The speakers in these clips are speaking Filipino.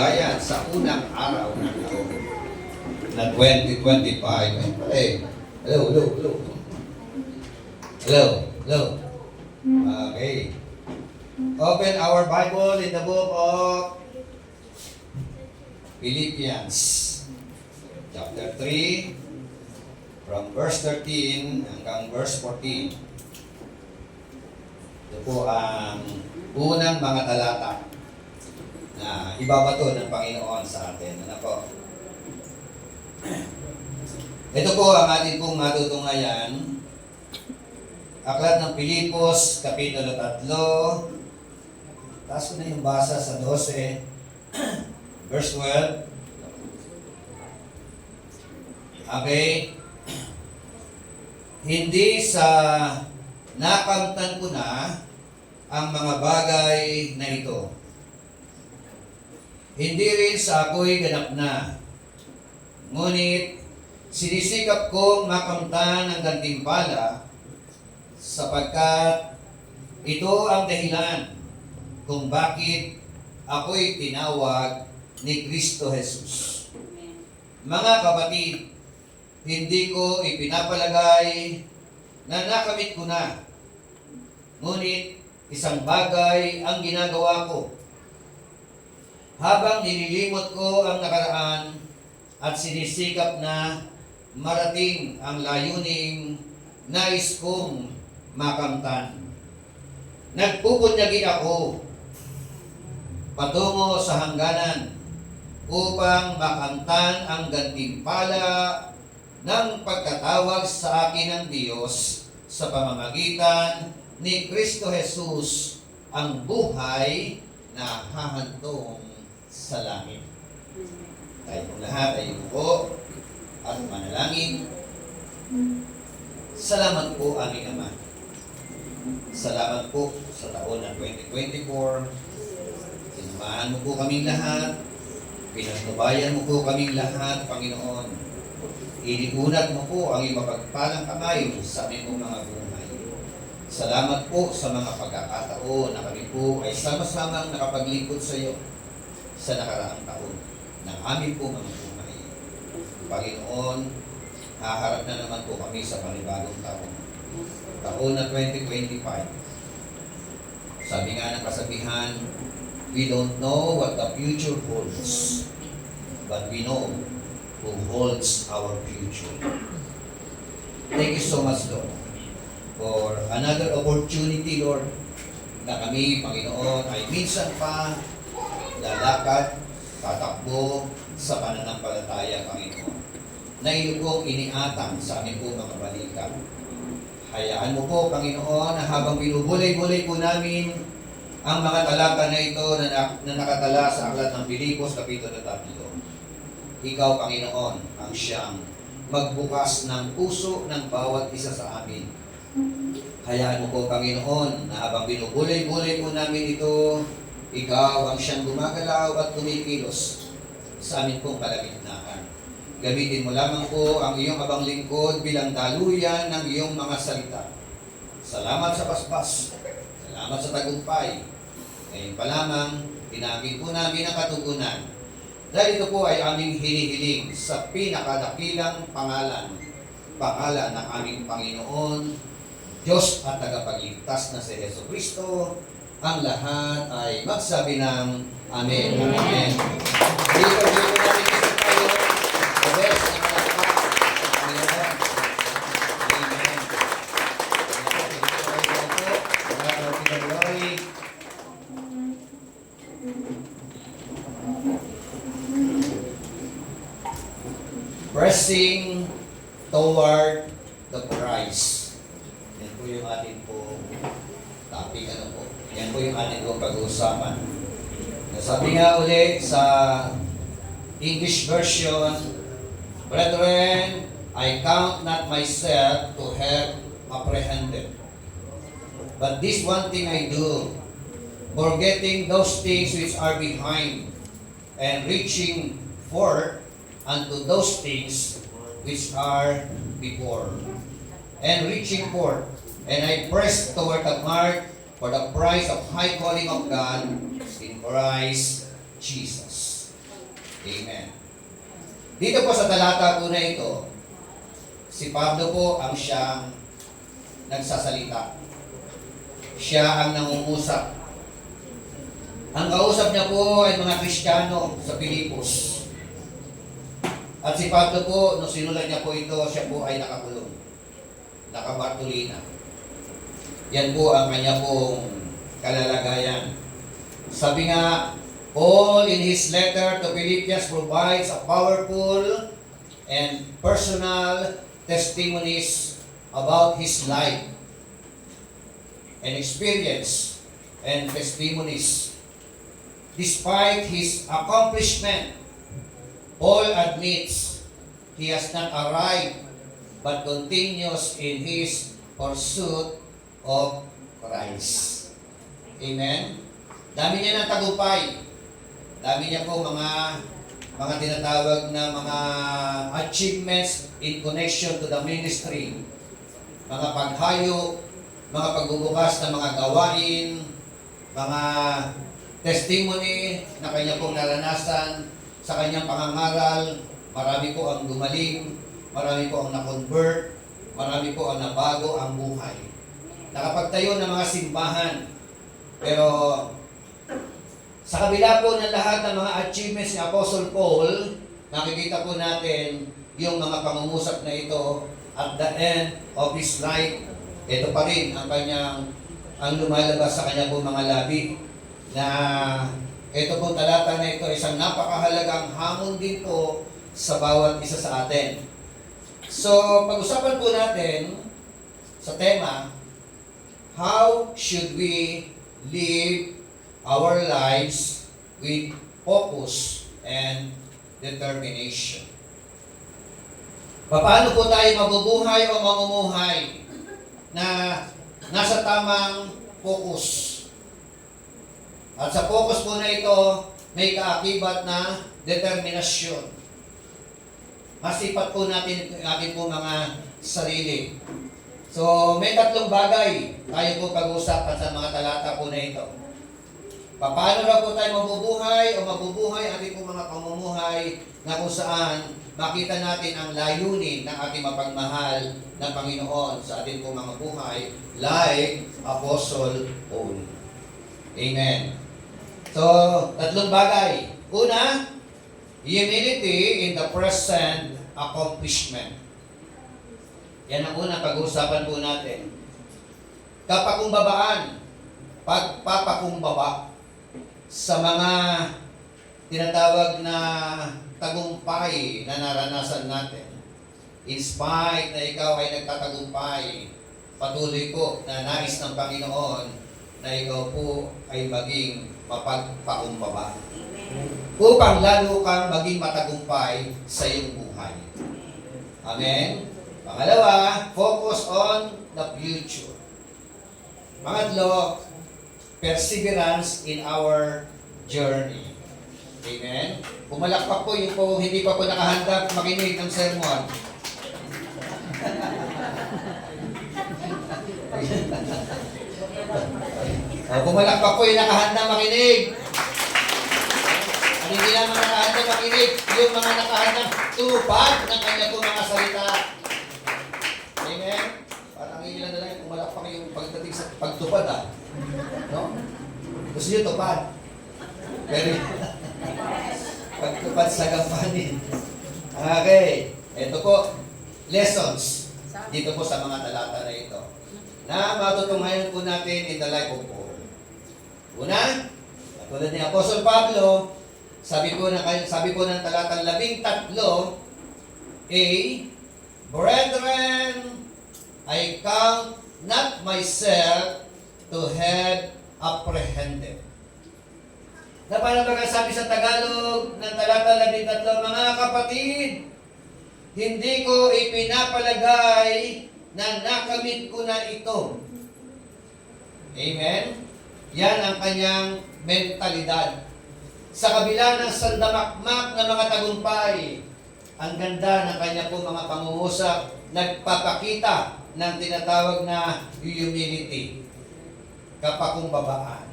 Ayan, sa unang araw ng taon na 2025. Hello, hello, hello. Hello, hello. Okay. Open our Bible in the book of Philippians, chapter 3, from verse 13 hanggang verse 14. Ito po ang unang mga talata na ibabato ng Panginoon sa atin. Ano po? Ito po ang ating pong matutunghayan. Aklat ng Pilipos, Kapitulo 3. Taas ko na yung basa sa 12, verse 12. Okay. Hindi sa nakamtan ko na ang mga bagay na ito. Hindi rin sa ako'y ganap na. Ngunit, sinisikap kong makamtan ang gantimpala sapagkat ito ang dahilan kung bakit ako'y tinawag ni Kristo Jesus. Mga kapatid, hindi ko ipinapalagay na nakamit ko na. Ngunit, isang bagay ang ginagawa ko. Habang nililimot ko ang nakaraan at sinisikap na marating ang layuning nais kong makamtan. Nagpupunyagi ako patungo sa hangganan upang makamtan ang gantimpala ng pagkatawag sa akin ng Diyos sa pamamagitan ni Kristo Jesus, ang buhay na hahantong sa langit. Tayo pong lahat ay upo at manalangin. Salamat po aming Ama. Salamat po sa taon ng 2024. Sinamahan mo po kaming lahat. Pinagnubayan mo po kaming lahat, Panginoon. Iniunat mo po ang iyong mapagpalang kamay sa aming mga buhay. Salamat po sa mga pagkakataon na kami po ay sama-samang nakapaglingkod sa iyo sa nakaraang taon ng aming po mga buhay. Panginoon, haharap na naman po kami sa panibagong taon. Taon na 2025. Sabi nga ng kasabihan, we don't know what the future holds, but we know who holds our future. Thank you so much, Lord, for another opportunity, Lord, na kami, Panginoon, ay minsan pa lalakad, tatakbo sa pananampalataya, Panginoon, na iyo pong iniatang sa aming po mga balikat. Hayaan mo po, Panginoon, na habang binubulay-bulay po namin ang mga talata na ito na nakatala sa aklat ng Pilipos, Kapitulo 3. Ikaw, Panginoon, ang siyang magbukas ng puso ng bawat isa sa amin. Hayaan mo po, Panginoon, na habang binubulay-bulay po namin ito, ikaw ang siyang gumagalaw at tumikilos sa amin pong kalagitnaan. Gamitin mo lamang po ang iyong abang lingkod bilang daluyan ng iyong mga salita. Salamat sa paspas. Salamat sa tagumpay. Ngayon pa lamang, pinagin po namin ang katugunan. Dahil ito po ay aming hinihiling sa pinakadakilang pangalan ng aming Panginoon, Diyos at tagapagligtas na si Jesu Kristo. Ang lahat ay magsabi ng Amen. Amen. Dito natin isa tayo. The best na Panginoon. Amen. Pressing toward the prize. Yan po yung ating po topic. Yan po yung ating po pag-uusapan. Sabi nga uli sa English version, Brethren, I count not myself to have apprehended. But this one thing I do, forgetting those things which are behind, and reaching forth unto those things which are before. And reaching forth, and I press toward the mark for the prize of high calling of God in Christ Jesus. Amen. Dito po sa talata po na ito, si Pablo po ang siyang nagsasalita. Siya ang nangungusap. Ang kausap niya po ay mga Kristiyano sa Pilipos. At si Pablo po, nung sinulat niya po ito, siya po ay nakakulong. Nakabartolina. Yan po ang kanya pong kalalagayan. Sabi nga, Paul in his letter to Philippians provides a powerful and personal testimonies about his life and experience and testimonies. Despite his accomplishment, Paul admits he has not arrived but continues in his pursuit of Christ. Amen? Dami niya ng tagumpay. Dami niya po mga tinatawag na mga achievements in connection to the ministry. Mga paghayo, mga pagbubukas ng mga gawain, mga testimony na kanya pong naranasan sa kanyang pangangaral. Marami po ang gumaling, marami po ang na-convert, marami po ang nabago ang buhay. Nakapagtayo ng mga simbahan. Pero sa kabila po ng lahat ng mga achievements ni Apostle Paul, nakikita po natin yung mga pangungusap na ito at the end of his life. Ito pa rin ang lumalabas sa kanya po mga labi na ito pong talata na ito isang napakahalagang hamon din po sa bawat isa sa atin. So, pag-usapan po natin sa tema, how should we live our lives with focus and determination? Paano po tayo mabubuhay o mamumuhay na nasa tamang focus? At sa focus po na ito, may kaakibat na determinasyon. Masipat po natin ating po mga sarili. So, may tatlong bagay tayo po pag-uusapan sa mga talata po na ito. Paano na po tayo mabubuhay o mabubuhay ating po mga pamumuhay na kung saan makita natin ang layunin ng ating mapagmahal na Panginoon sa ating po mga buhay like Apostle Paul. Amen. So, tatlong bagay. Una, humility in the present accomplishment. Yan ang unang pag-uusapan po natin. Kapakumbabaan, pagpapakumbaba sa mga tinatawag na tagumpay na naranasan natin. In spite na ikaw ay nagtatagumpay, patuloy po na nais ng Panginoon na ikaw po ay maging mapagpakumbaba. Upang lalo kang maging matagumpay sa iyong buhay. Amen? Pangalawa, focus on the future. Pangatlo, perseverance in our journey. Amen? Pumalakpak po yung po, hindi pa po nakahanda makinig ng sermon. Pumalakpak po yung nakahanda makinig. At hindi naman nakahanda makinig, yung mga nakahanda tupad ng kanya po mga salita. Amen? Parang ilan na lang pumalakpak yung pagdating sa pagtupad no? Gusto nyo tupad. Pero pagtupad sa gampanin. Okay. Ito po, lessons dito po sa mga talata na ito na matutunghayan po natin in the life of Paul. Una, katulad ni Apostle Pablo, sabi po ng talatang 13, Brethren, I count not myself to have apprehended. Na parang sabi sa Tagalog ng talata 13, mga kapatid, hindi ko ipinapalagay na nakamit ko na ito. Amen? Yan ang kanyang mentalidad. Sa kabila ng sandamakmak na mga tagumpay, ang ganda ng kanya po mga pangungusap, nagpapakita ng tinatawag na humility, kapakumbabaan.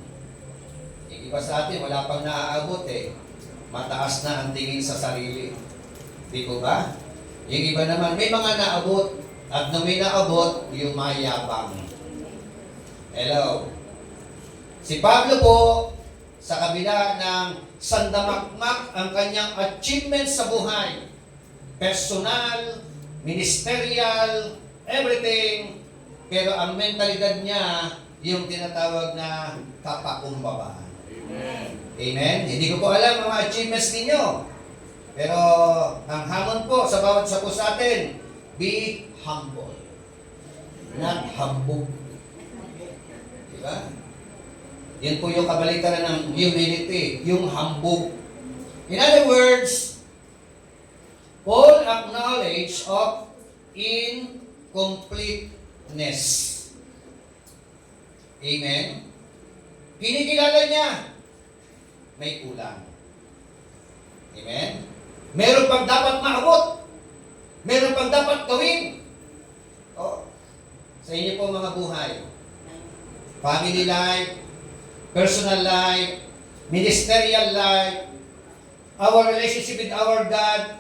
Yung iba sa atin, wala pang naaabot mataas na ang tingin sa sarili. Di po ba? Yung iba naman, may mga naabot. At nung may naabot, yung mayabang. Hello. Si Pablo po, sa kabila ng sandamakmak ang kanyang achievements sa buhay, personal, ministerial, everything, pero ang mentalidad niya, yung tinatawag na kapakumbabaan. Amen. Amen? Hindi ko po alam ang mga achievements ninyo. Pero ang hamon po sa bawat isa po sa atin, be humble. Not humble. Diba? Yan po yung kabaliktaran ng humility, yung humble. In other words, Paul acknowledge of incompleteness. Amen? Kinikilala niya, may kulang. Amen? Meron pang dapat maabot. Meron pang dapat gawin. Oh, sa inyo po mga buhay. Family life, personal life, ministerial life, our relationship with our God.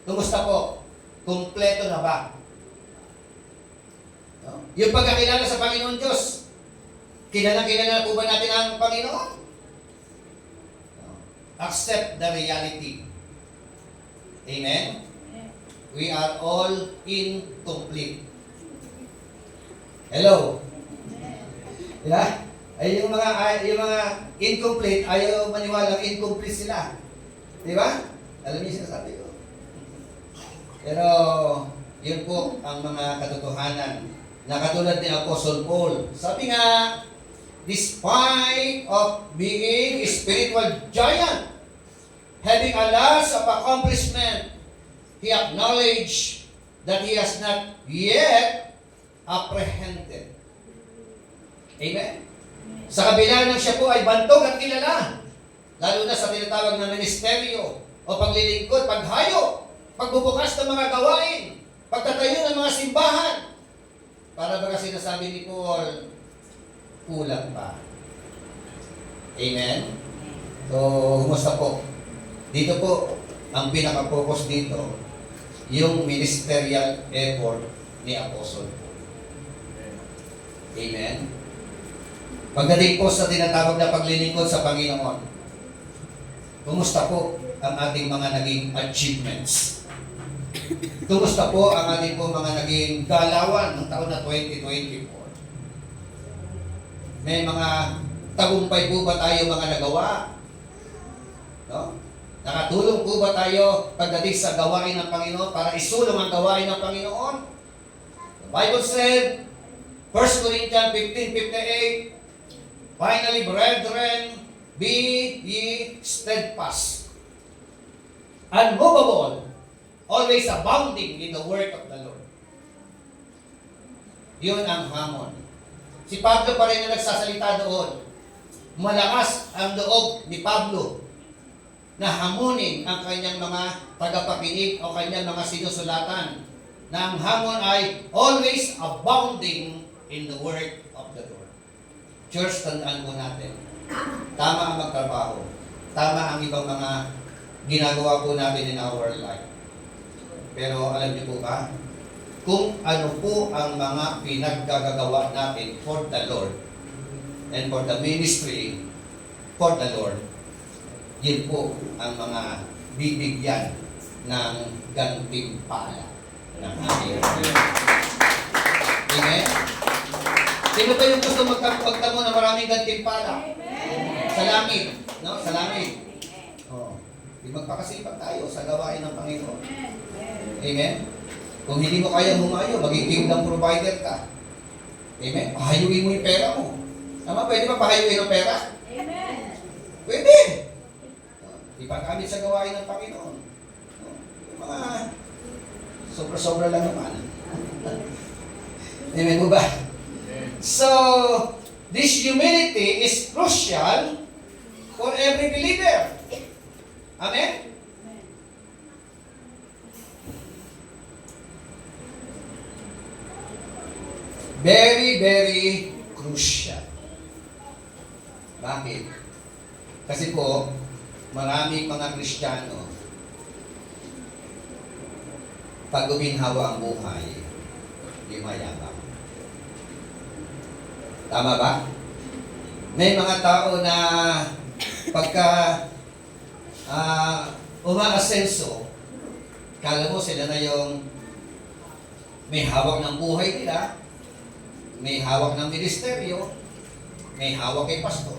Kumusta po? Kumpleto na ba? No? Yung pagkakilala sa Panginoon Diyos, kilala po ba natin ang Panginoon? No. Accept the reality. Amen? We are all incomplete. Hello? Yeah? Ay yung mga incomplete, ayaw maniwalang incomplete sila. Di ba? Alam niyo sinasabi ko. Pero, yun po ang mga katotohanan na katulad ni Apostle Paul. Sabi nga, despite of being a spiritual giant, having a lot of accomplishment, he acknowledged that he has not yet apprehended. Amen? Sa kabila ng siya po ay bantog at kilala, lalo na sa tinatawag na ministeryo o paglilingkod, paghayo, pagbubukas ng mga gawain, pagtatayo ng mga simbahan. Para ba kasi sinasabi ni Paul, kulang pa. Amen? So, kumusta po? Dito po, ang pinaka-focus dito, yung ministerial effort ni Apostle Paul. Amen? Pagdating po sa tinatawag na paglilingkod sa Panginoon, kumusta po ang ating mga naging achievements? Kumusta po ang ating po mga naging galawan ng taon na 2024? May mga tagumpay po ba tayo mga nagawa? No? Nakatulong po ba tayo pagdating sa gawain ng Panginoon para isulong ang gawain ng Panginoon? The Bible said, 1 Corinthians 15:58, finally, brethren, be ye steadfast, unmovable, always abounding in the work of the Lord. Yun ang hamon. Si Pablo pa rin na nagsasalita doon. Malakas ang loob ni Pablo na hamunin ang kanyang mga tagapakinig o kanyang mga sinusulatan na ang hamon ay always abounding in the work of the Lord. Church, tandaan po natin. Tama ang magtrabaho. Tama ang ibang mga ginagawa po natin in our life. Pero alam niyo po ba, kung ano po ang mga pinaggagawa natin for the Lord and for the ministry for the Lord, yun po ang mga bibigyan ng gantimpala ng ating Lord. Amen? Sino ba yung gusto magtamo na maraming gantimpala? Sa langit. No? Sa langit. Oh. Magpakasipag tayo sa gawain ng Panginoon. Amen? Kung hindi mo kaya humayo, maging kingdom provider ka. Amen? Pahayuin mo yung pera mo. Tama? Pwede ba pahayuin ang pera? Amen. Pwede. Ipagamit sa gawain ng Panginoon. Yung mga sobra-sobra lang naman. Amen mo ba? So, this humility is crucial for every believer. Amen? Very, very crucial. Bakit? Kasi po, maraming mga Kristiyano, pag guminhawa ang buhay, yumayabang. Tama ba? May mga tao na pagka umaasenso, kala mo sila na yung may hawak ng buhay nila, may hawak ng ministeryo, may hawak kay pastor.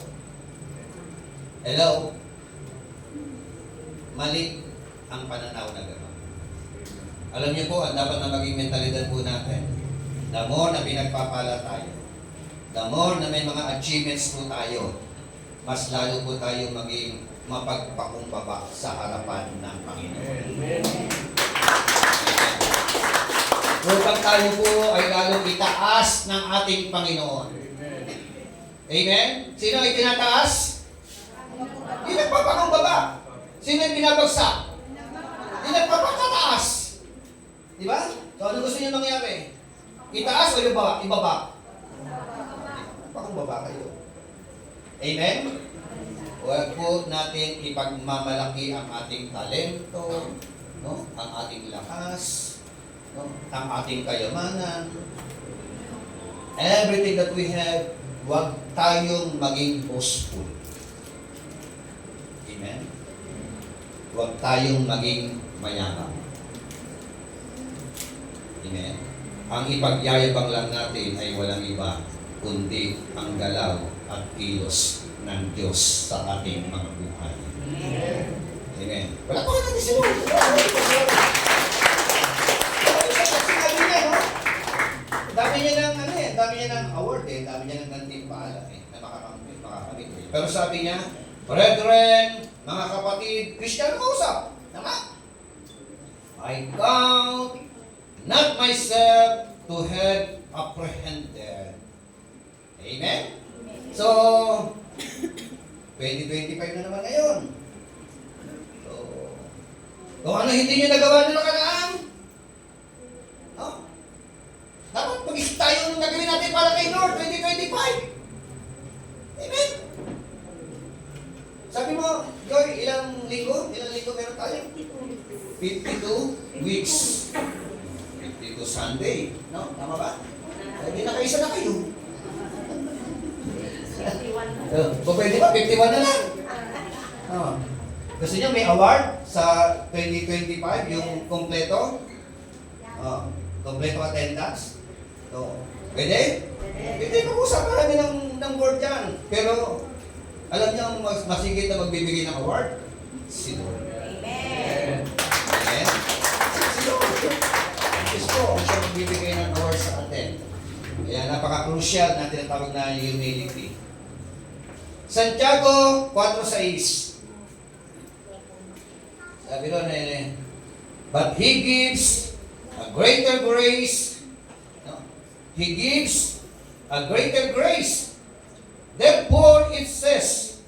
Hello? Mali ang pananaw na gano'n. Alam niyo po, ang dapat na maging mentalidad po natin, the more na pinagpapala tayo, the more na may mga achievements po tayo, mas lalo po tayo maging mapagpakumbaba sa harapan ng Panginoon. Upang tayo po ay lalong itaas ng ating Panginoon. Amen? Sino ay tinataas? Hindi nagpapakumbaba. Sino ay binabagsak? Hindi nagpapataas. Di ba? So ano gusto niyo mangyari? Itaas o ibaba? Pakumbaba kayo. Amen? Huwag po natin ipagmamalaki ang ating talento, no? Ang ating lakas, no? Ang ating kayamanan. Everything that we have, huwag tayong maging boastful. Amen? Huwag tayong maging mayaman. Amen? Ang ipagyayabang lang natin ay walang iba, kundi ang galaw at kilos ng Diyos sa ating mga buhay. Amen. Wala pa natin si Lord. Sinabi niya, no? Dami niya ng, dami niya ng award dami niya ng gantimpala na makakamit. Pero sabi niya, brethren, mga kapatid, Kristiyano kausap. Tama? I count not myself to have apprehended. Amen? So, 2025 na naman ngayon. So, kung ano hindi nyo nagawa nyo nakaraan, no? Dapat pag-isip tayo nung nagawin natin para kay Lord 2025. Amen? Sabi mo, Joy, ilang linggo meron tayo? 52 weeks. 52 Sunday. No? Tama ba? Hindi nakaisa na kayo. Pwede ba? 51 na lang. Gusto nyo may award sa 2025, yung kompleto? Kompleto attendance? Pwede? Pwede mag-usap marami ng board dyan. Pero, alam niyo ang masigit na magbibigay ng award? Si Lord. Amen. Amen? Si Lord. Gusto ang siya magbibigay ng award sa atin. Kaya napaka-crucial na tinatawag na humility. Santiago 4:6. Sabi doon but He gives a greater grace. No? He gives a greater grace. Therefore it says,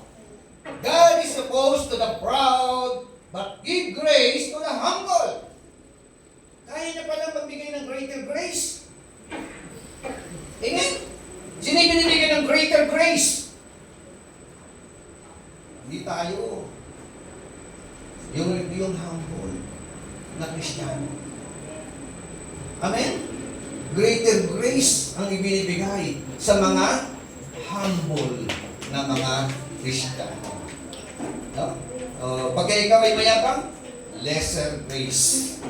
God is opposed to the proud, but give grace to the humble. Kaya niya pala magbigay ng greater grace. Amen? Sino yung binibigyan ng greater grace? Hindi tayo. Yung humble na Kristiyano. Amen? Greater grace ang ibinibigay sa mga humble na mga Kristiyano. No? Pagka ikaw ay mayabang, lesser grace.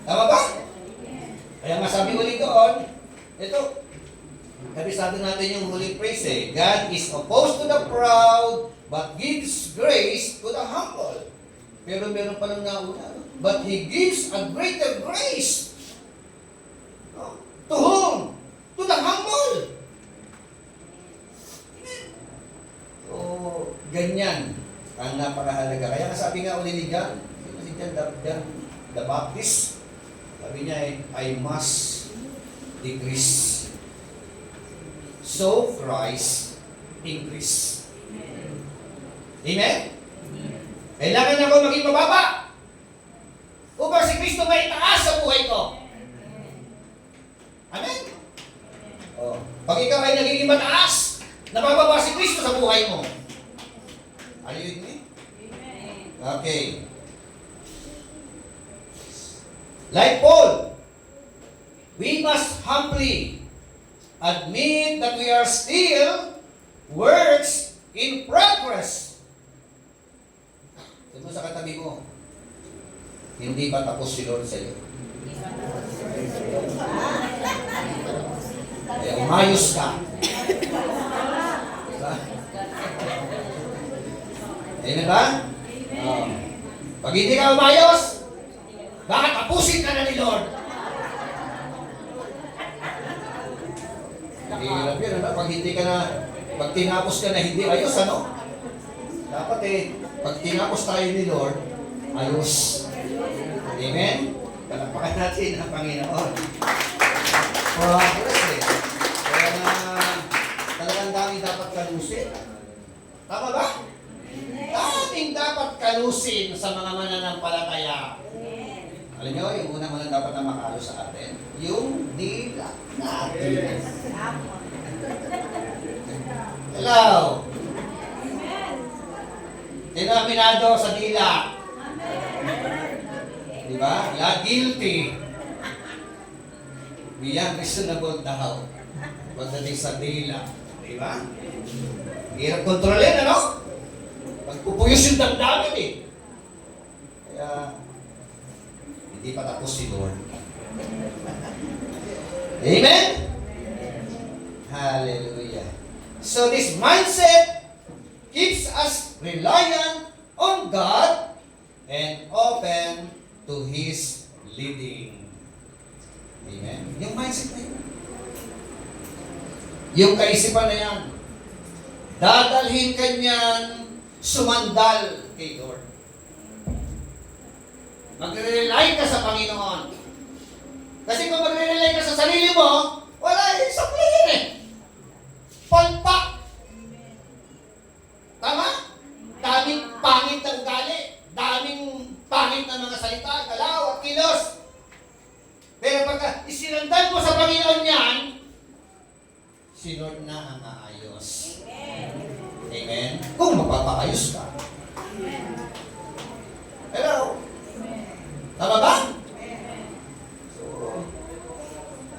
Tama ba? Kaya masabi ulit doon, ito, kabisado natin yung huling phrase God is opposed to the proud, but gives grace to the humble. Pero meron pa lang nauna, no? But He gives a greater grace. No? To whom? To the humble. So, ganyan ang napakahalaga. Kaya sabi nga uli ni John, the Baptist, sabi niya I must decrease. So Christ increase. Amen? Kailangan ako maging mababa upang si Kristo may taas sa buhay ko. Amen? Pag ikaw ay nagiging mataas, nabababa si Kristo sa buhay mo. Are you with me? Okay. Like Paul, we must humbly admit that we are still works in progress. Sabi mo sa katabi mo, hindi pa tapos si Lord sa iyo. Kaya umayos ka. Diba? Amen ba? Pag hindi ka umayos, baka tapusin ka na ni Lord. Hirap yun, ano? Pag hindi ka na, pag tinapos ka na hindi ayos, ano? Dapat pag tinapos tayo ni Lord, ayos. Amen? Palakpakan natin ang Panginoon. Miraculous Kaya na, talagang dami dapat kalusin. Tama ba? Daming dapat kalusin sa mga mananampalataya. Alam nyo, yung unang dapat na makalo sa atin, yung dila natin. Hello? Sino aminado sa dila? Diba? La guilty. Beyond reasonable doubt. Pagdating sa dila. Diba? Hirap kontrolin, ano? Pagpupuyos yung damdamin eh. Kaya, hindi pa tapos si Lord. Amen? Hallelujah. So this mindset keeps us reliant on God and open to His leading. Amen? Yung mindset na yun. Yung kaisipan na yan, dadalhin ka niyan sumandal kay Lord. Magre-rely ka sa Panginoon. Kasi kung magre-rely ka sa sarili mo, wala sakli yun eh. Palpak. Tama? Daming pangit ng gali. Daming pangit na mga salita, galaw at kilos. Pero pagka isinandal mo sa Panginoon yan, si Lord na ang maayos. Amen? Kung mapapaayos ka. Hello? Tama ba? So,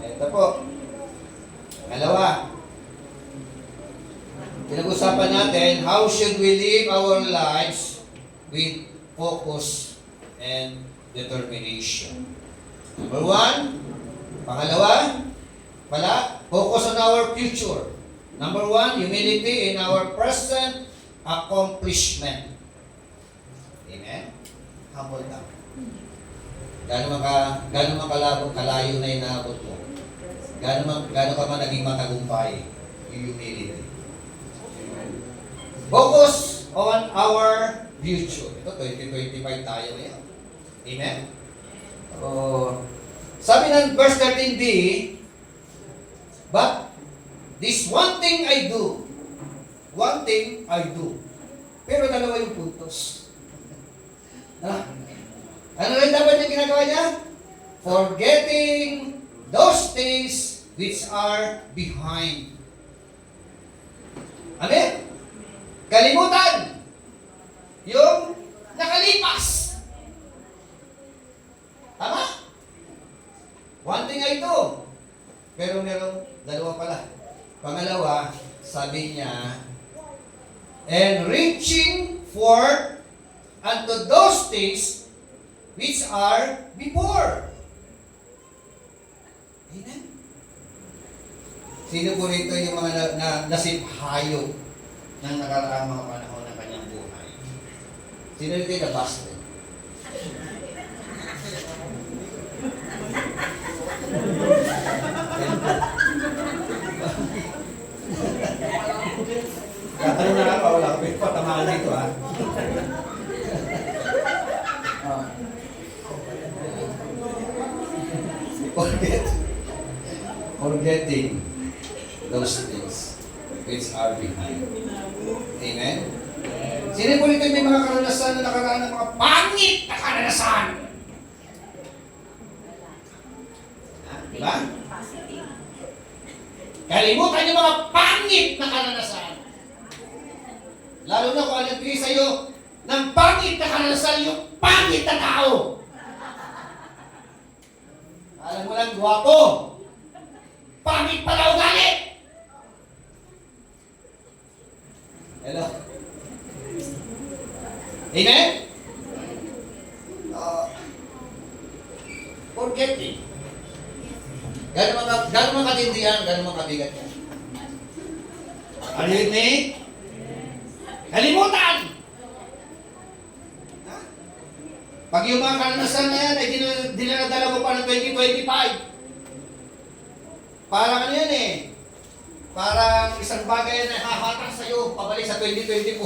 eto po. Pangalawa. Pinag-usapan natin, how should we live our lives with focus and determination. Number one, pangalawa, focus on our future. Number one, humility in our present accomplishment. Amen? Humble ka. Gano'n kalayo na inaabot mo. Gano'n ka man naging matagumpay. Yung humility. Focus on our future. Ito, 2025 tayo ngayon. Amen? Sabi ng verse 13b, but this one thing I do. One thing I do. Pero dalawa yung puntos. Ano rin dapat yung ginagawa niya? Forgetting those things which are behind. Amen? Kalimutan yung nakalipas. Tama? One thing I do. Pero merong dalawa pala. Pangalawa, sabi niya, and reaching for unto those things which are before. Amen? Sino po rito yung mga nasiphayo ng nakaraang mga panahon ng kanyang buhay? Sino rito yung nabasted? Katanong na ako, wala ko patamaan dito ha. Forgetting those things which are behind. Amen? Sino po nito may mga karanasan na nakaraan ng mga pangit na karanasan? Diba? Kalimutan yung mga pangit na karanasan. Lalo na kung nagbigay sa'yo ng pangit na karanasan yung pangit na tao. Alam mo lang, gwapo. Pangit pala ugali. Hello? Amen? Forgetting. Gano'n mga katindihan, gano'n mga kabigat yan. Are you with me? Kalimutan! Ha? Pag yung mga karanasan na yan ay dinadala mo pa ng 2025. Parang ano yan eh. Parang isang bagay na hahatak sa'yo pabalik sa 2024.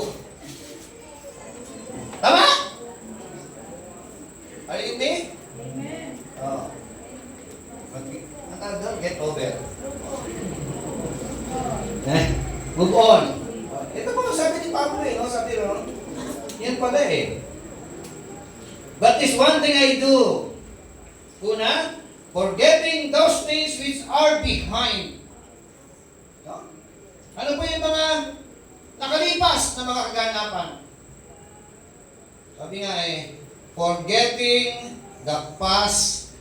Tama? Are you with me? Amen. Oo. Ang tawag doon, get over. Move on. Ito po, sabi ni Pablo eh, no? Sabi ron, yan pala eh. But this one thing I do. Una, forgetting those things which are behind. No? Ano po yung mga nakalipas na mga kaganapan? Sabi nga eh, forgetting the past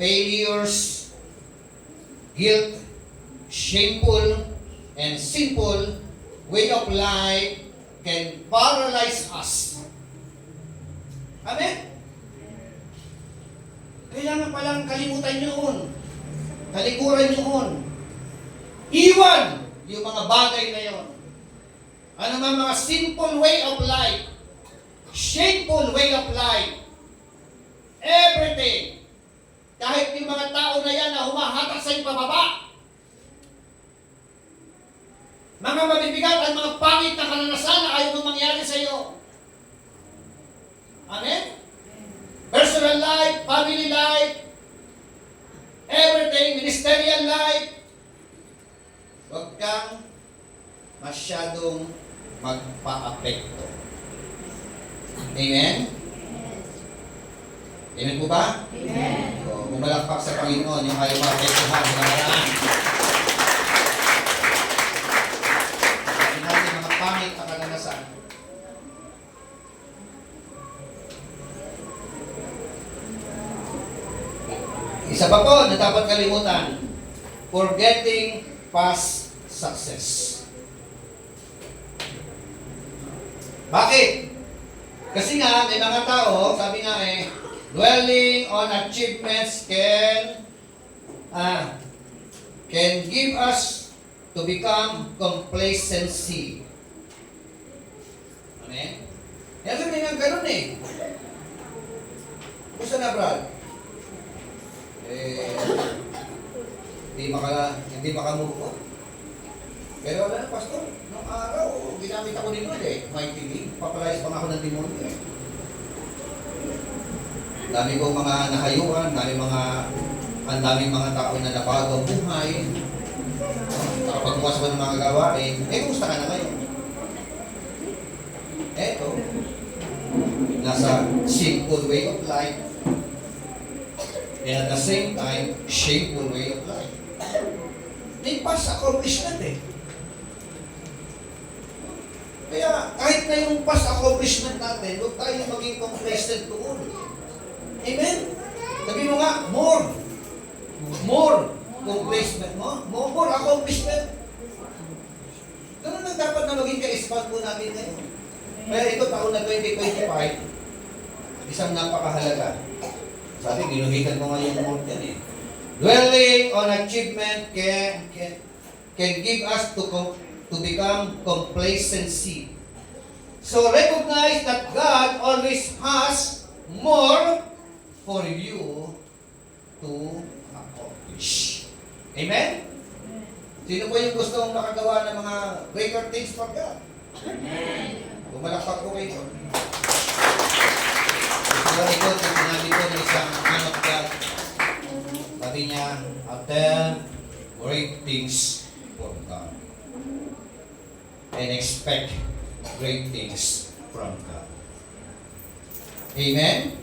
failures, guilt, shameful, and sinful way of life can paralyze us. Amen? Kailangan palang kalimutan yun. Talikuran yun. Iwan yung mga bagay na yun. Ano man mga sinful way of life, shameful way of life, everything. Kahit yung mga tao na yan na humahatak sa iyong pababa, mga mabibigat at mga pangit na karanasan na ayaw mong mangyari sa iyo. Amen? Personal life, family life, everything, ministerial life, huwag kang masyadong magpa-apekto. Amen? Amen po ba? Amen. So, bumalakpak sa Panginoon yung ayaw ma-apektuhan sa nakaraan. Sabi natin mga pangit na karanasan. Isa pa po na dapat kalimutan, forgetting past success. Bakit? Kasi nga, may mga tao, sabi nga eh, dwelling on achievements can give us to become complacency. Amen? Yan sabi nga ganun eh. Gusto na, Brad? Hindi makamove on. Pero wala na, Pastor. Nung araw, ginamit ako ni Lord eh. Mighty name. Papalayas pa nga ako ng demonyo eh. Dami kong mga nahayuan, ang daming mga tao na nabago ang buhay. Nakapagbukas ko ng mga gawain. Kumusta ka na ngayon? Eto, nasa simple way of life. And at the same time, shameful way of life. May past accomplishment eh. Kaya kahit na yung past accomplishment natin, huwag tayo maging complacent doon. Amen? Sabi mo nga, more complacement mo, more accomplishment. Ganun lang dapat na maging ka-expand po natin ngayon. Kaya ito, taon na 2025, isang napakahalaga. Sabi, ginuhitan ko nga yung more yan eh. Dwelling on achievement can give us to become complacency. So recognize that God always has more for you to accomplish. Amen? Sino po yung gusto mong makagawa ng mga greater things for God? Amen. Bumalakpak po kayo. Ito yung sinabi ko ng isang man of God. Sabi niya, attend great things for God. And expect great things from God. Amen?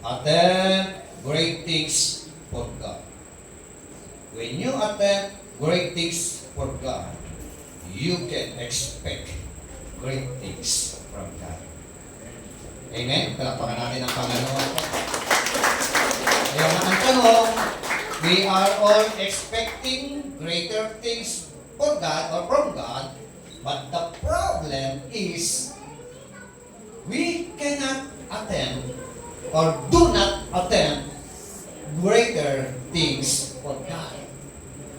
Attend great things for God. When you attend great things for God, you can expect great things from God. Amen? Palakpakan natin ang Panginoon. Kaya ang tanong, we are all expecting greater things for God or from God, but the problem is we cannot attempt or do not attempt greater things for God.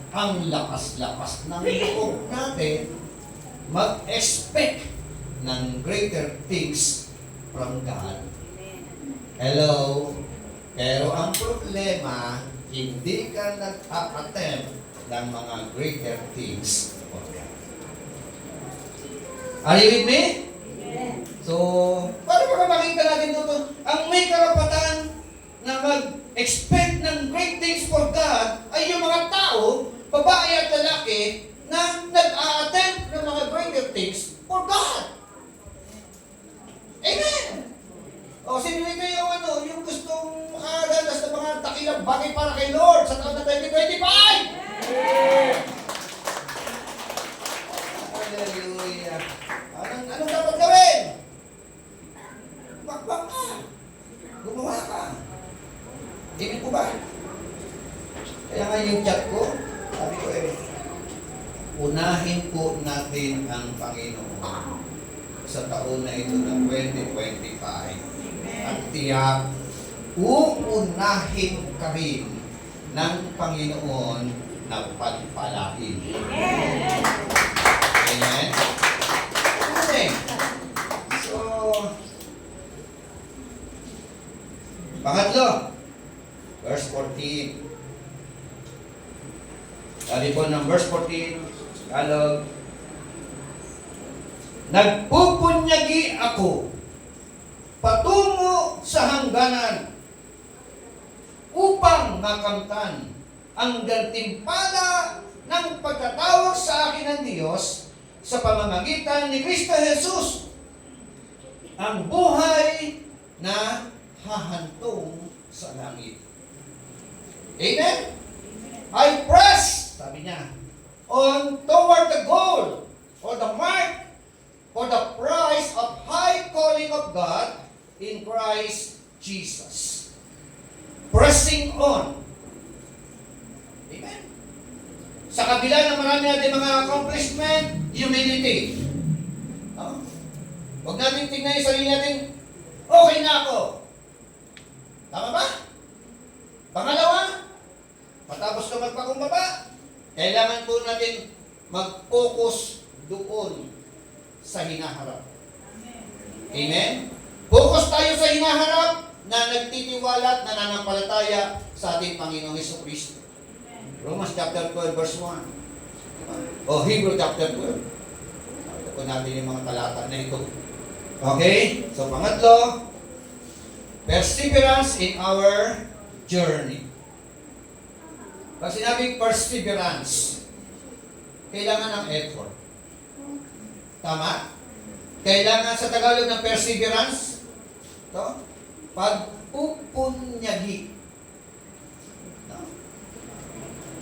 Ang lakas-lakas ng loob natin mag-expect ng greater things from God. Hello? Pero ang problema, hindi ka nag-attempt ng mga greater things for God. Are you with me? So, paano ba makita natin dito? Ang may karapatan na mag-expect ng great things for God ay yung mga tao, babae at lalaki, na nag-a-attempt ng mga greater things for God. Amen! O, sino nito yung gustong makagalas ng mga dakilang bagay para kay Lord sa taon na 2025? Hallelujah! Anong dapat gawin? Bakbak ka. Gumawa ka. Ibig ko ba? Kaya nga yung chat ko, sabi ko unahin po natin ang Panginoon sa taon na ito ng 2025. At tiyak, uunahin ka rin ng Panginoon na pagpalain. Amen? Okay. So, pangatlo, verse 14. Sabi po ng verse 14, Tagalog, nagpupunyagi ako patungo sa hangganan upang makamtan ang gantimpala ng pagkatawag sa akin ng Diyos sa pamamagitan ni Kristo Jesus, ang buhay na hahantong sa langit. Amen? I press, sabi niya, on toward the goal or the mark for the prize of high calling of God in Christ Jesus. Pressing on. Amen? Sa kabila ng marami natin mga accomplishment, humility. Huwag natin tingnan yung sarili natin, okay na ako. Tama ba? Pangalawa, matapos ka magpakumbaba, kailangan po natin mag-focus doon sa hinaharap. Amen? Focus tayo sa hinaharap na nagtitiwala at nananampalataya sa ating Panginoong Jesucristo. Romans chapter 12 verse 1. O Hebrew chapter 12. Ito po natin yung mga talata na ito. Okay? So pangatlo, perseverance in our journey. Pag sinabing perseverance, kailangan ng effort. Tama? Kailangan sa Tagalog ng perseverance, ito, pagpupunyagi.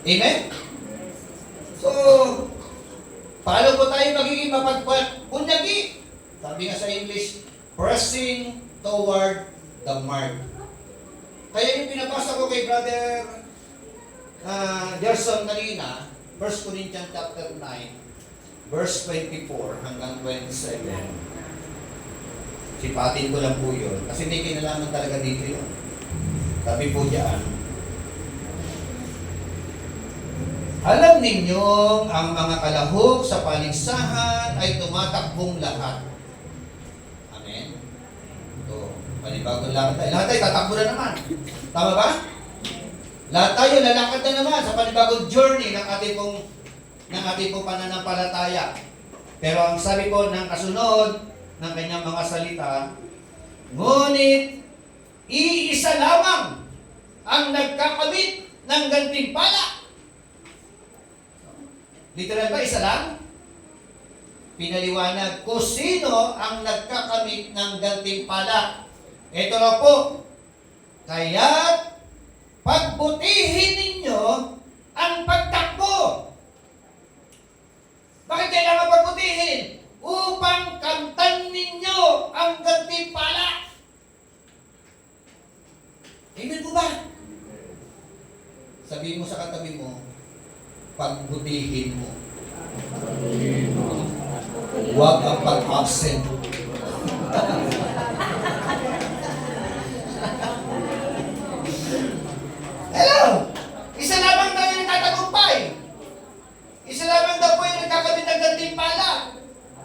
Amen? So, paano po tayo magiging mapagpunyagi? Sabi nga sa English, pressing toward the mark. Kaya yung pinabasa ko kay Brother Gerson kanina, 1 Corinthians chapter 9, verse 24 hanggang 27. Sipatin ko lang po yun. Kasi may kinalaman talaga dito yun. Sabi po diyan, alam ninyong ang mga kalahok sa paligsahan ay tumatakbong lahat. Amen? Ito, panibagong lakad tayo. Lahat tayo tatakbo na naman. Tama ba? Lahat tayo lalakad na naman sa panibagong journey ng ating pong pananampalataya. Pero ang sabi po ng kasunod ng kanyang mga salita, ngunit iisa lamang ang nagkakamit ng gantimpala. Literal ba, isa lang? Pinaliwanag kung sino ang nagkakamit ng gantimpala. Ito na po, kaya't pagbutihin ninyo ang pagtakbo. Bakit kailangan pagbutihin? Upang kamtan ninyo ang gantimpala. Sabihin mo sa katabi mo, pagbutihin mo. Huwag ang pag-absent. Hello! Isa lamang tayo nagtatagumpay. Isa lamang daw po yung nagkakabit ng gantimpala.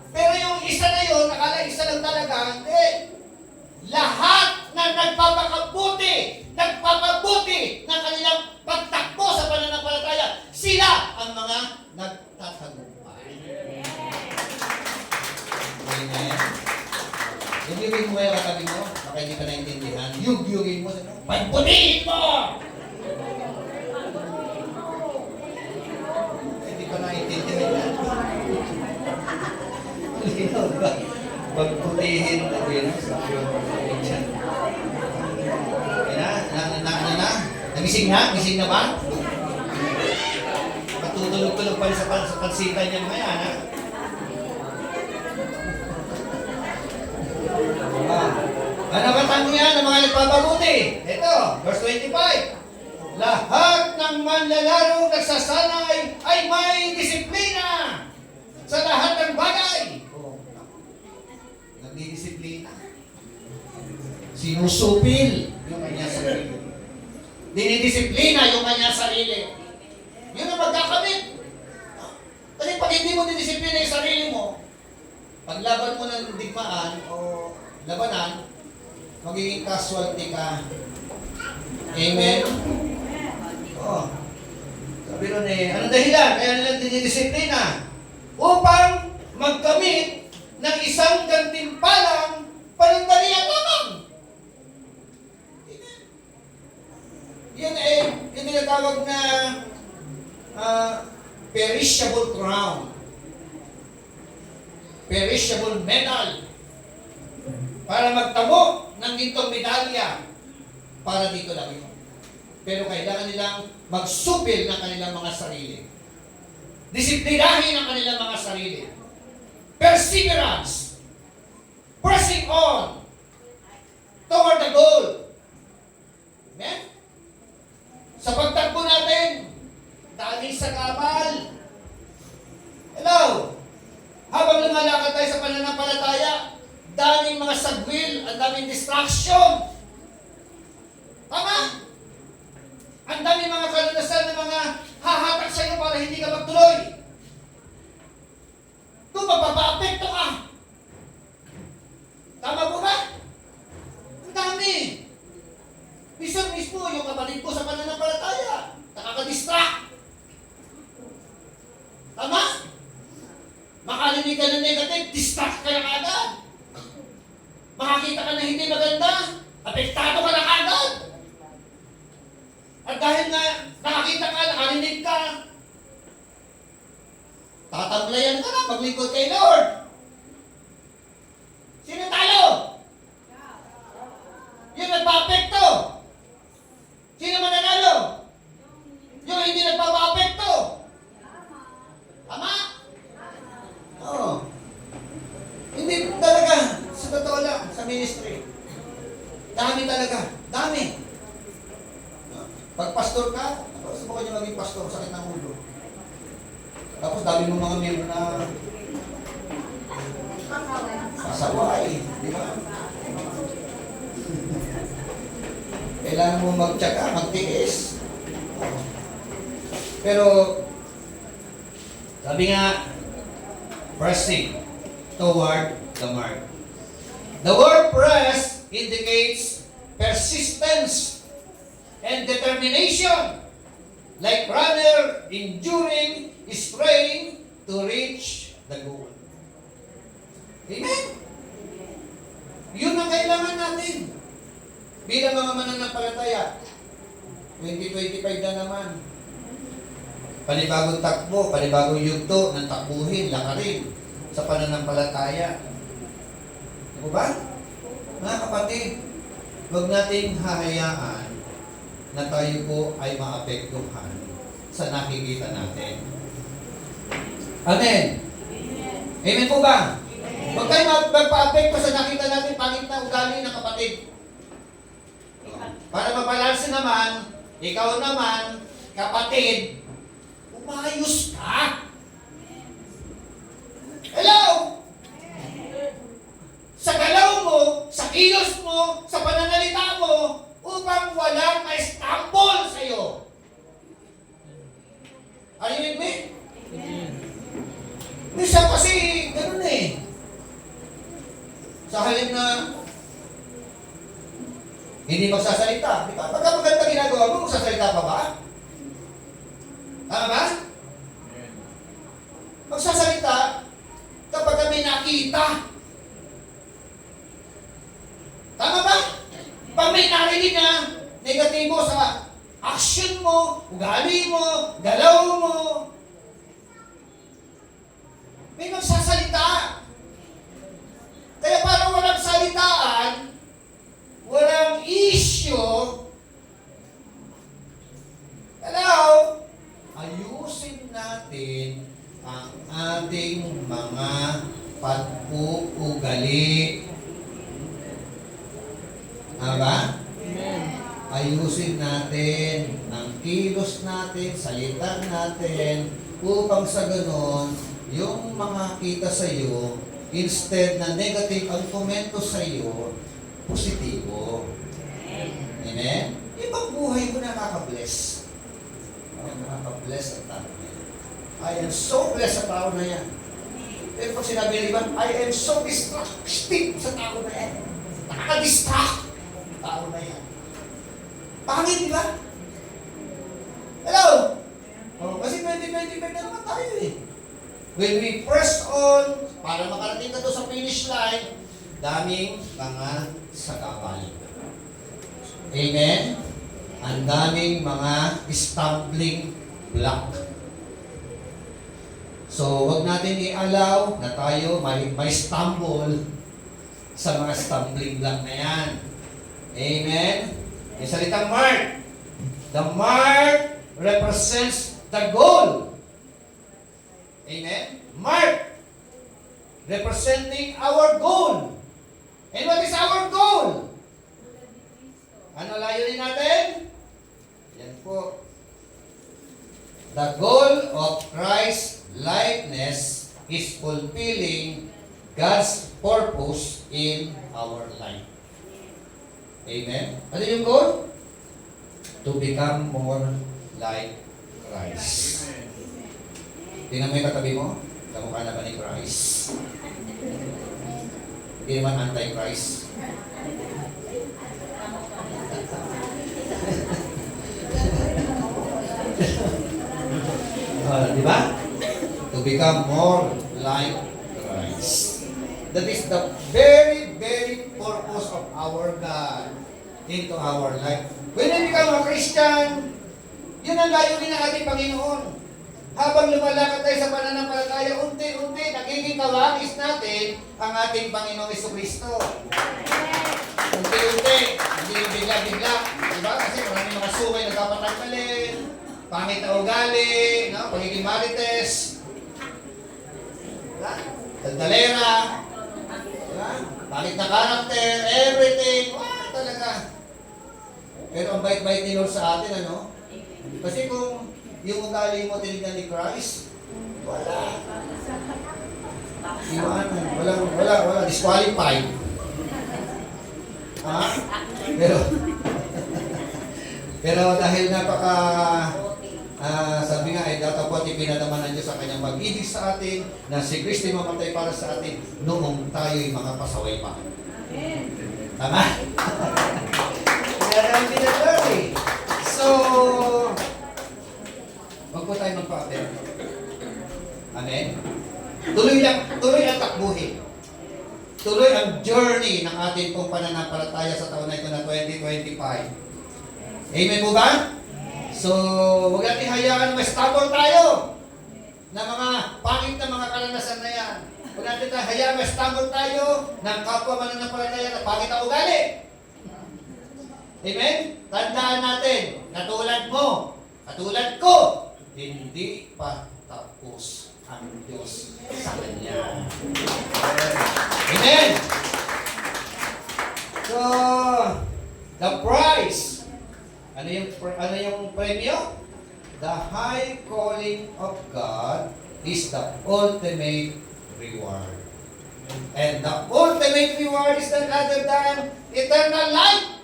Pero yung isa na yun, nakala isa lang talaga, hindi. Lahat na nagpapabuti ng kanilang pagtakbo sa pananampalataya, sila ang mga nagtatagumpay. Amen. Yugyugin mo kayo katabi mo, baka hindi ka naintindihan. Yugyugin mo, pagbutihin mo! Hindi ka naintindihan. Lino, diba? Pagbutihin mo, yun. Nagising na? Gising na ba? Patutulog-tulog pa rin sa pansitan niya maya, ha? Anabatan mo yan ng mga nagpapabuti. Ito, verse 25. Lahat ng manlalarong nagsasanay ay may disiplina sa lahat ng bagay. Nagdidisiplina. Sinusupil yung kanyang sarili. Dinidisiplina yung kanyang sarili. Yun ang magkakamit. Kasi pag hindi mo didisiplina yung sarili mo, paglaban mo ng digmaan o labanan, magiging casualty ka. Amen? Oh. Sabi nun anong dahilan? Kaya nilang dinidisiplina upang magkamit ng isang gantimpalang panandalian lamang. Yun yung tinatawag na perishable crown. Perishable medal. Para magtamo ng gintong medalya. Para dito lang yun. Pero kailangan nilang magsupil ng kanilang mga sarili. Disiplinahin ang kanilang mga sarili. Perseverance. Pressing on toward the goal. Amen? Sa pagtakbo natin, daming sakabal. Hello? Habang lumalakad tayo sa pananampalataya, daming mga sagwil, ang daming distraction. Tama? Ang daming mga kalanasan ng mga hahatak sa iyo para hindi ka magtuloy. Kung magpapaapekto ka. Tama po ba? Ang dami. Minsan mismo yung kapatid ko sa pananampalataya, nakaka-distract. Tama? Makalinig ka ng negative, distract ka na agad. Makakita ka na hindi maganda, apektado ka na agad. At dahil na nakakita ka, nakarinig ka, tatablayan ka na, maglingkod kay Lord. Sino talo? Yung nagpa-apekto. Sino mananalo? Yung hindi nagpapa-apekto. Tama? Oo. Hindi talaga, sa totoo lang, sa ministry. Dami talaga. Dami. Pag pastor ka, subukan niyo maging pastor, sakit ng ulo. Tapos dami mo mga miyembro na pasaway. Di ba? Kailangan mo magtyaga, magtiis. Pero, sabi nga, pressing toward the mark. The word press indicates persistence and determination, like runner enduring, straying to reach the goal. Amen? Yun ang kailangan natin. Bilang mga mananampalataya, 2025 na naman. Panibagong takbo, panibagong yugto ng takbuhin, lakarin sa pananampalataya. Diba ba? Mga kapatid, huwag nating hahayaan na tayo po ay maapektuhan sa nakikita natin. Amen? Amen po ba? Huwag tayo magpa-apekto sa nakita natin pangit na ugali ng kapatid. Para mabalanse naman, ikaw naman, kapatid, umayos ka. Hello? Sa galaw mo, sa kilos mo, sa pananalita mo, upang walang ma-stumble sa'yo. Are you with me? Minsan kasi, ganun eh. Sa halip na hindi magsasalita. Di ba? Pagka maganda ginagawa mo, magsasalita pa ba? Tama ba? Magsasalita kapag kami nakita. Tama ba? Pag may narinig na negatibo sa action mo, ugali mo, galaw mo, may magsasalita. Kaya para walang salitaan, walang issue, hello, ayusin natin ang ating mga pag-uugali. Ba? Ayusin natin ang kilos natin, salita natin, upang sa ganon, yung mga kita sa iyo, instead na negative ang komento sa iyo, positibo. Amen? Ibang buhay mo nakaka-bless. Nakaka-bless ang tao na yan. I am so blessed sa tao na yan. Pero pag sinabi ng iba, I am so destructive sa tao na yan. Nakaka-distract ang tao na yan. Pangit, di ba? Hello? Oh, kasi 2025 na naman tayo eh. When we press on, para makarating ka doon sa finish line, daming mga sakapal. Amen? Ang daming mga stumbling block. So, wag natin i-allow na tayo may stumble sa mga stumbling block na yan. Amen? Yung salitang mark. The mark represents the goal. Amen? Mark representing our goal. And what is our goal? Ano layunin natin? Yan po. The goal of Christ's likeness is fulfilling God's purpose in our life. Amen? Ano yung goal? To become more like Christ. Tingnan mo yung katabi mo. Kamukha na ba ni Christ? Hindi naman anti-Christ. Di ba? To become more like Christ. That is the very, very purpose of our God into our life. When we become a Christian, yun ang layunin ng ating Panginoon. Habang lumalakad tayo sa pananampalataya, unti-unti nagiging kawakis natin ang ating Panginoong Jesucristo. Unti-unti, hindi bigla-bigla. Diba? Kasi maraming mga sungay nagpapatanggalin, pangit na ugali, no? Pagiging marites, diba? Daldalera, diba? Pangit na karakter, everything, talaga. Pero ang bait-bait ni Lord sa atin, ano? Kasi kung yung ugali mo tinignan ni Christ, wala. Iwanan. Wala. Disqualified. Ha? Pero dahil napaka sabi nga ay datapot ipinadama ng Diyos sa kanyang pag-ibig sa atin na si Kristo mamatay para sa atin noong tayo'y mga pasaway pa. Tama? Kaya namin pinag-learn. So, wag po tayo magpa-attend. Amen? Tuloy ang takbuhin. Tuloy ang journey ng ating pong pananampalataya sa taon na ito na 2025. Amen po ba? So, huwag natin hayaan na ma-stumble tayo na mga pangit na mga karanasan na yan. Huwag natin hayaan ma-stumble tayo ng kapwa mananampalataya na pangit na ugali. Amen? Tandaan natin, katulad mo, katulad ko, hindi pa tapos ang Diyos sa Kanya. Amen? So, the prize. Ano yung premyo? the high calling of God is the ultimate reward. And the ultimate reward is none other than eternal life.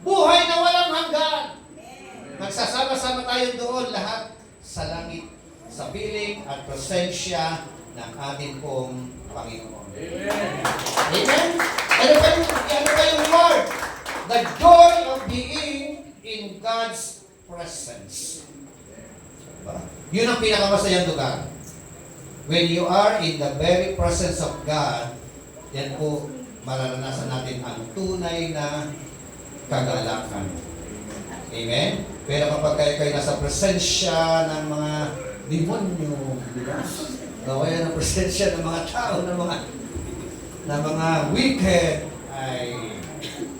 Buhay na walang hanggan. Magsasama-sama tayo doon lahat sa langit, sa piling at presensya ng ating pong Panginoon. Amen? Ano ba yung reward? The joy of being in God's presence. Diba? Yun ang pinakamasayang lugar. When you are in the very presence of God, yan po mararanasan natin ang tunay na kagalakan. Amen? Pero kapag kayo nasa presensya ng mga demonyo, di ba? O kaya ng presensya ng mga tao, ng mga wicked, ay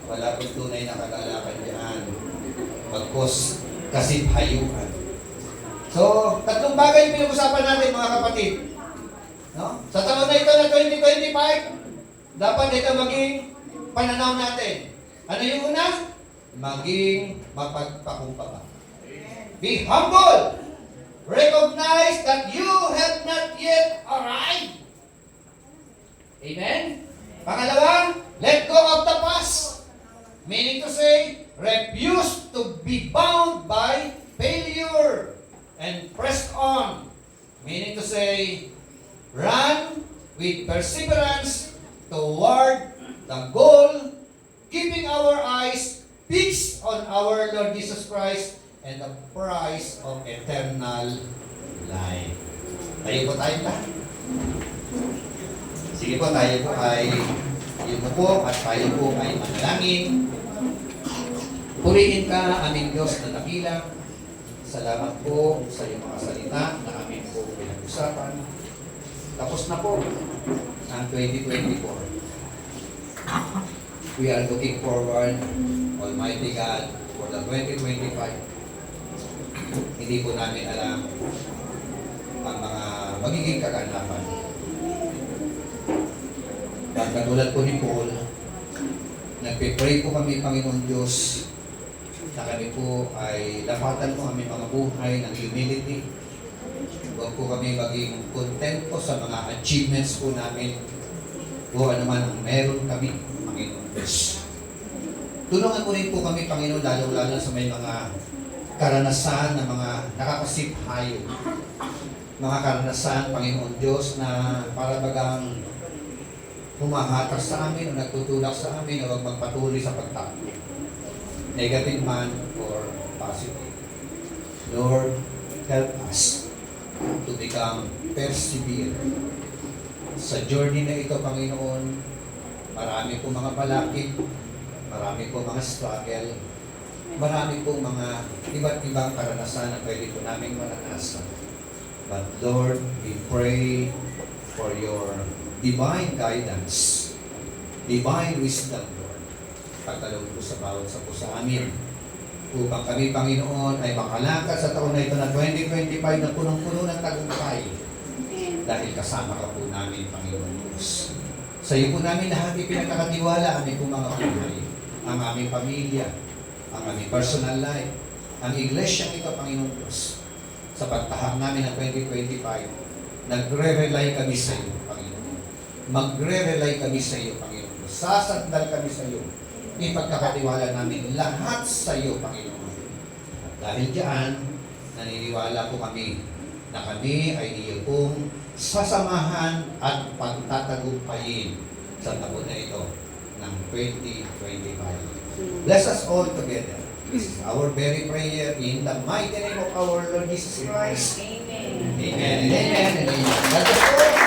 wala pong tunay na kagalakan diyan. Bagkos kasibhayuhan. So, tatlong bagay yung pinag-usapan natin mga kapatid. No? Sa taon na ito na 2025, dapat ito maging pananaw natin. Ano yung una? Maging mapagpakumbaba. Be humble. Recognize that you have not yet arrived. Amen? Pangalawa, let go of the past. Meaning to say, refuse to be bound by failure and press on. Meaning to say, run with perseverance toward the goal, keeping our eyes fixed on our Lord Jesus Christ and the prize of eternal life. Tayo po tayo lahat. Sige po, tayo po ay yumuko at tayo po ay manalangin. Purihin ka, aming Diyos na dakila. Salamat po sa iyong mga salita na amin po pinag-usapan. Tapos na po ang 2024. We are looking forward, Almighty God, for the 2025. Hindi po namin alam ang mga magiging kaganapan. At katulad po ni Paul, nagpipray po kami, Panginoon Diyos, na kami po ay lapatan po kami mga buhay ng humility. Huwag po kami maging content po sa mga achievements po namin o ano man ang meron kami, Panginoon Diyos. Tulungan po rin po kami, Panginoon, lalo-lalo sa may mga karanasan ng mga nakakasiphayo. Mga karanasan, Panginoon Diyos, na para bagang humahatak sa amin o nagtutulak sa amin o magpatuloy sa pagtakbo. Negative man or positive. Lord, help us to become persevere. Sa journey na ito, Panginoon, marami po mga balakid, marami po mga struggle, marami po mga iba't ibang karanasan na pwede po namin maranasan. But Lord, we pray for your divine guidance, divine wisdom, Lord. Pagkaloob po sa bawat sa po sa amin. Upang kami, Panginoon, ay makalakad sa taon na ito na 2025 na punong-puno ng tagumpay. Dahil kasama ka po namin, Panginoon Diyos. Sa iyo po namin lahat ipinagkakatiwala aming po mga buhay, ang aming pamilya, ang aming personal life, ang iglesia ito, Panginoon Diyos. Sa pagtahak namin ng 2025, nagre-rely kami sa iyo, Panginoon. Magre-rely kami sa iyo, Panginoon. Sasandal kami sa iyo. Ipagkakatiwala namin lahat sa iyo, Panginoon. At dahil diyan, naniniwala po kami na kami ay iyo pong sasamahan at pagtatagumpayin sa taon na ito ng 2025. Bless us all together. This is our very prayer in the mighty name of our Lord Jesus Christ. Amen. Amen and amen and amen. God bless you.